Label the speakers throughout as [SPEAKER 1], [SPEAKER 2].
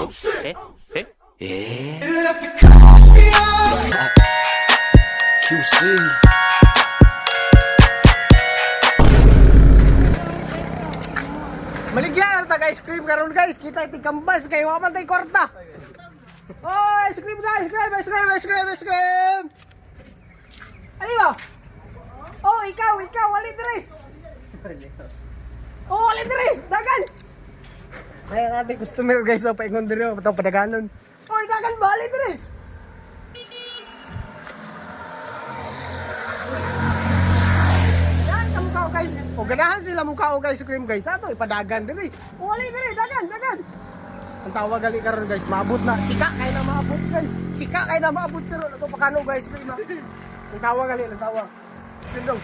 [SPEAKER 1] QC.
[SPEAKER 2] Maligyan ta ice cream karon guys. Kita iti kambas kay wa man tay kwarta. Oh, ice cream guys, ice cream. Ali ba? Oh, ikaw, wali dire. Oh, wali dire. Dagan. Ay, natin customer guys, so paingon dire patong padaganon. Oh, dagan bali dire. Guys, o ganahan sila mukha o guys cream guys. Ato ipadagan dire. O wali dire, dagan. Ang tawag gali karon guys, maabot na. Chika kay na maabot guys. Chika kay na maabot pero ato pakano guys cream. Ang tawag gali, ang tawag. Dindong.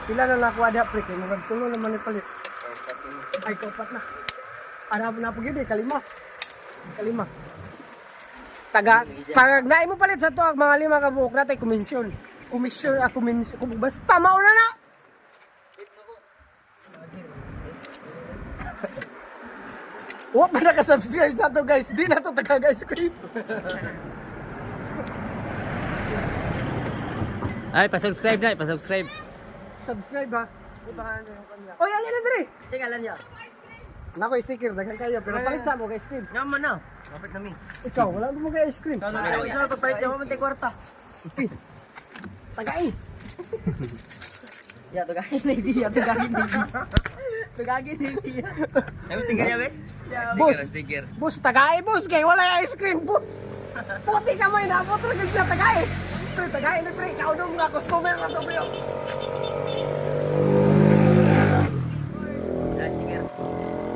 [SPEAKER 2] Pila na nakuha di apre kay magtulo naman ni palit. Ay kaupat na. Ara na po gyud kalima. Taga pag naay mo palit sa to ang mga lima ka buok natay komisyon. Komisyon. Basta mauna na! Huwag pa nakasubscribe sa to guys. Di na to taga-ice cream.
[SPEAKER 3] Ay, pa-subscribe na, pa-subscribe.
[SPEAKER 2] Subscribe ha. Oy, alin na diri.
[SPEAKER 4] Singalan niya.
[SPEAKER 2] Nako, sticker. Dagan kayo. Pero palit sa mo ka-ice cream.
[SPEAKER 4] Naman na. Kapit na mi.
[SPEAKER 2] Ikaw, wala mo ka-ice cream.
[SPEAKER 4] Isa pagpalit niya, mamantay kwarta.
[SPEAKER 2] Tagain.
[SPEAKER 4] Ya, tugagin na idea. Tugagin na idea. Ay, mas tinggal niya, be?
[SPEAKER 2] Boss, tagay boss. Kay wala ice cream, boss. Puti ka mo, inabot talaga siya tagay. Pre, tagay na pre. Ikaw nung mga customer na to, bro.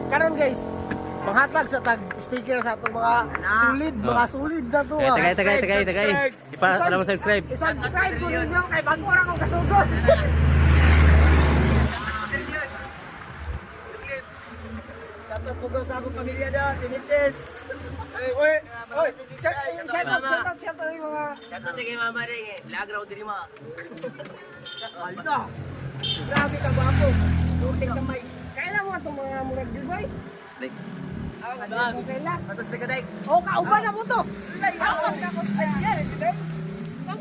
[SPEAKER 2] Karon guys, manghatag sa tag sticker sa atong mga solid na to.
[SPEAKER 3] Tagay. Ipa, alam mo subscribe.
[SPEAKER 2] I-subscribe ko ninyo kay bago ra akong kasugod.
[SPEAKER 4] Shoutout po ko sa akong pamilya doon, Tiniches.
[SPEAKER 2] Oy, shout out yung mga
[SPEAKER 4] Shoutout kay Mama Ring, lagraw diri ma.
[SPEAKER 2] Alda. Grabe ka gwapo. Tutik kamay. Kailan mo itong mga murag device?
[SPEAKER 4] Like,
[SPEAKER 2] Okay lang.
[SPEAKER 4] patos na kaday.
[SPEAKER 2] Oh, kauban na mo to.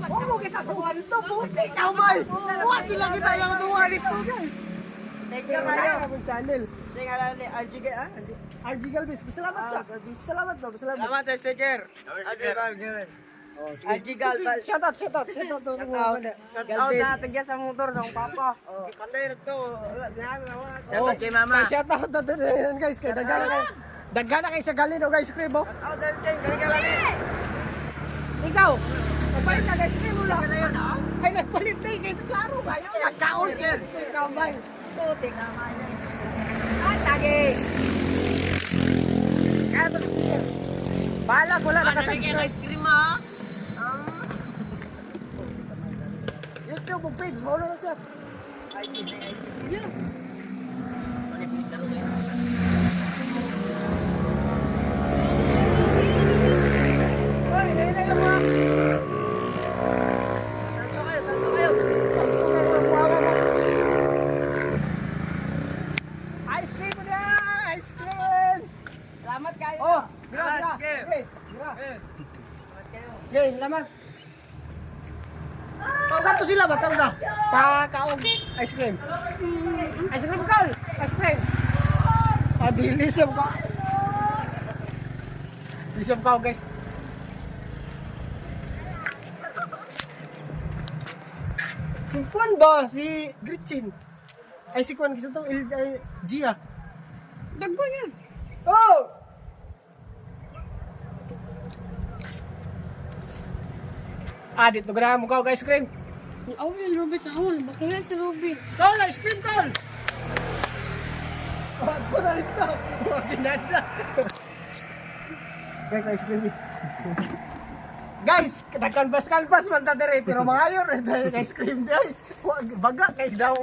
[SPEAKER 2] Oh, mo kita suwa nito. Puti kamay. Buwa sila kita yung tuwa nito, guys.
[SPEAKER 4] Thank
[SPEAKER 2] Kaya
[SPEAKER 4] you,
[SPEAKER 2] kaya
[SPEAKER 4] Mayo.
[SPEAKER 2] akong channel.
[SPEAKER 4] Singalan ni RG
[SPEAKER 2] RG Galvez. Salamat sa. Salamat ba? Salamat.
[SPEAKER 4] Salamat sa sticker. RG Galvez. RG Galvez.
[SPEAKER 2] Shout out to
[SPEAKER 4] Shoutout sa ating sa motor sa akong papa. Panday na to. Shoutout kay Mama.
[SPEAKER 2] Shout out na din guys. Kay dagana kay sa galin o guys cream oh.
[SPEAKER 4] Shoutout din kay Galvez.
[SPEAKER 2] Ikaw. Kapag ka guys cream mo lang. Ay nagpalit na kay klaro ba? Yung nagkaon. Ikaw ba?
[SPEAKER 4] Putik naman yan. Ay, tagi.
[SPEAKER 2] Kaya ito sticker. Balag wala nakasubscribe.
[SPEAKER 4] Ice cream ha.
[SPEAKER 2] YouTube page mo na sir.
[SPEAKER 4] IG.
[SPEAKER 2] Yeah. Hoy, nila yung mga
[SPEAKER 4] Salto kayo.
[SPEAKER 2] ice cream mo na! Ice cream!
[SPEAKER 4] Salamat kayo.
[SPEAKER 2] Oh, gira.
[SPEAKER 4] Salamat,
[SPEAKER 2] Okay,
[SPEAKER 4] Kev.
[SPEAKER 2] gira.
[SPEAKER 4] Salamat kayo.
[SPEAKER 2] Okay, salamat. Oh, kato sila ba? Tawag na. Pakaog. Ice cream. Ice cream ka. Ice cream. Ah, dilisip ka. Dilisip ka, guys. Si Kwan ba? Si Gretchen. Ay, si Kwan. Kasi itong Gia. Dagbo yan. Oh! Ah, dito ganahan mo ka ice cream.
[SPEAKER 5] Ako yung Ruby tawon. Bakla si Ruby.
[SPEAKER 2] Call, ice cream, call! Wag ko na ito. Wag ginanda. Kaya ice cream. Guys, nagkanbas-kanbas man ta dire pero mga yun, ice cream di ay. Baga kay daw.